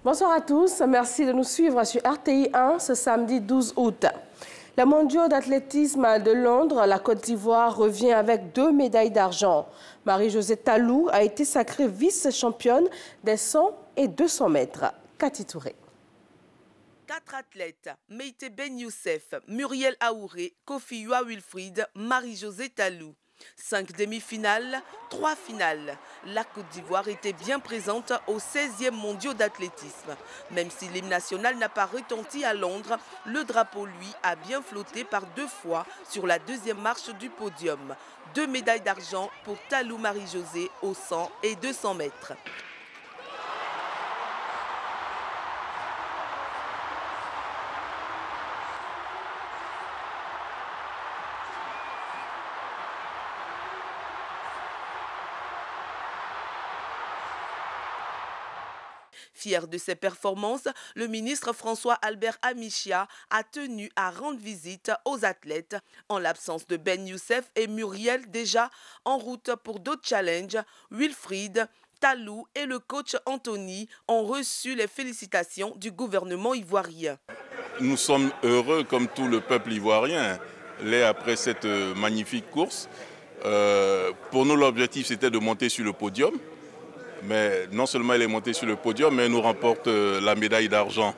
Bonsoir à tous, merci de nous suivre sur RTI 1 ce samedi 12 août. Les mondiaux d'athlétisme de Londres, la Côte d'Ivoire revient avec 2 médailles d'argent. Marie-Josée Talou a été sacrée vice-championne des 100 et 200 mètres. Cathy Touré. 4 athlètes, Meïté Ben Youssef, Muriel Aouré, Kofi Wilfried, Marie-Josée Talou. 5 demi-finales, 3 finales. La Côte d'Ivoire était bien présente aux 16e mondiaux d'athlétisme. Même si l'hymne national n'a pas retenti à Londres, le drapeau, lui, a bien flotté par 2 fois sur la 2e marche du podium. 2 médailles d'argent pour Talou Marie-Josée aux 100 et 200 mètres. Fier de ses performances, le ministre François Albert Amichia a tenu à rendre visite aux athlètes. En l'absence de Ben Youssef et Muriel déjà en route pour d'autres challenges, Wilfried, Talou et le coach Anthony ont reçu les félicitations du gouvernement ivoirien. Nous sommes heureux comme tout le peuple ivoirien l'est après cette magnifique course. Pour nous, l'objectif c'était de monter sur le podium. Mais non seulement elle est montée sur le podium, mais elle nous remporte la médaille d'argent.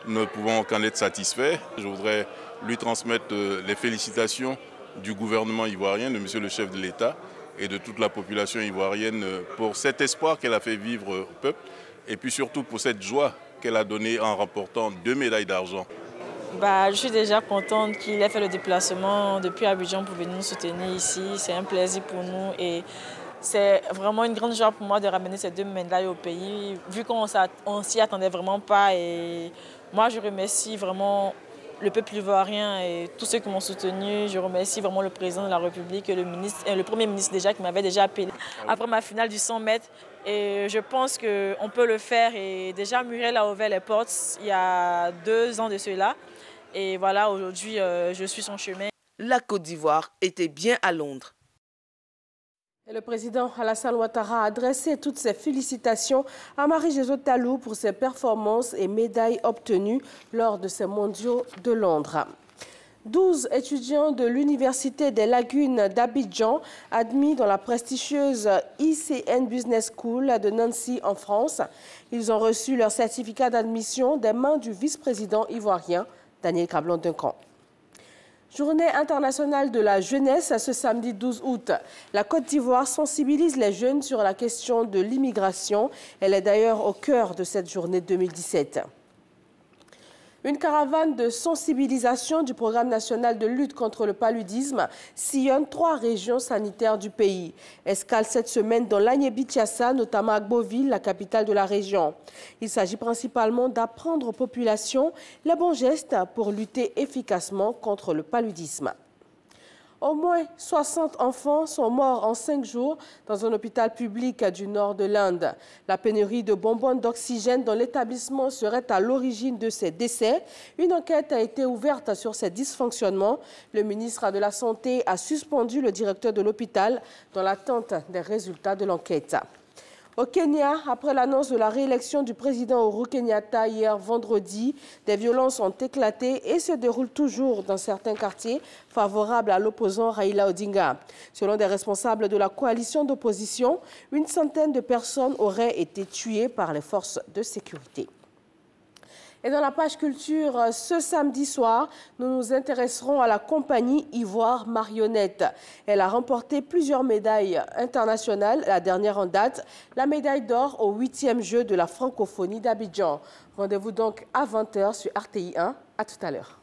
Nous ne pouvons qu'en être satisfaits. Je voudrais lui transmettre les félicitations du gouvernement ivoirien, de monsieur le chef de l'État et de toute la population ivoirienne pour cet espoir qu'elle a fait vivre au peuple et puis surtout pour cette joie qu'elle a donnée en remportant 2 médailles d'argent. Je suis déjà contente qu'il ait fait le déplacement depuis Abidjan pour venir nous soutenir ici. C'est un plaisir pour nous et c'est vraiment une grande joie pour moi de ramener ces 2 médailles au pays, vu qu'on ne s'y attendait vraiment pas. Et moi, je remercie vraiment le peuple ivoirien et tous ceux qui m'ont soutenu. Je remercie vraiment le président de la République et le Premier ministre déjà qui m'avait déjà appelé après ma finale du 100 mètres. Et je pense qu'on peut le faire. Et déjà, Muriel a ouvert les portes il y a 2 ans de cela. Et voilà, aujourd'hui, je suis son chemin. La Côte d'Ivoire était bien à Londres. Et le président Alassane Ouattara a adressé toutes ses félicitations à Marie-Josée Talou pour ses performances et médailles obtenues lors de ces mondiaux de Londres. 12 étudiants de l'Université des Lagunes d'Abidjan, admis dans la prestigieuse ICN Business School de Nancy en France, ils ont reçu leur certificat d'admission des mains du vice-président ivoirien Daniel Cablon-Duncan. Journée internationale de la jeunesse ce samedi 12 août. La Côte d'Ivoire sensibilise les jeunes sur la question de l'immigration. Elle est d'ailleurs au cœur de cette journée 2017. Une caravane de sensibilisation du programme national de lutte contre le paludisme sillonne 3 régions sanitaires du pays. Escale cette semaine dans l'Agné-Bichiassa, notamment à Gboville, la capitale de la région. Il s'agit principalement d'apprendre aux populations les bons gestes pour lutter efficacement contre le paludisme. Au moins 60 enfants sont morts en 5 jours dans un hôpital public du nord de l'Inde. La pénurie de bonbons d'oxygène dans l'établissement serait à l'origine de ces décès. Une enquête a été ouverte sur ces dysfonctionnements. Le ministre de la Santé a suspendu le directeur de l'hôpital dans l'attente des résultats de l'enquête. Au Kenya, après l'annonce de la réélection du président Uhuru Kenyatta hier vendredi, des violences ont éclaté et se déroulent toujours dans certains quartiers favorables à l'opposant Raila Odinga. Selon des responsables de la coalition d'opposition, une centaine de personnes auraient été tuées par les forces de sécurité. Et dans la page culture, ce samedi soir, nous nous intéresserons à la compagnie Ivoire Marionnette. Elle a remporté plusieurs médailles internationales, la dernière en date, la médaille d'or au 8e jeu de la francophonie d'Abidjan. Rendez-vous donc à 20 h sur RTI 1. À tout à l'heure.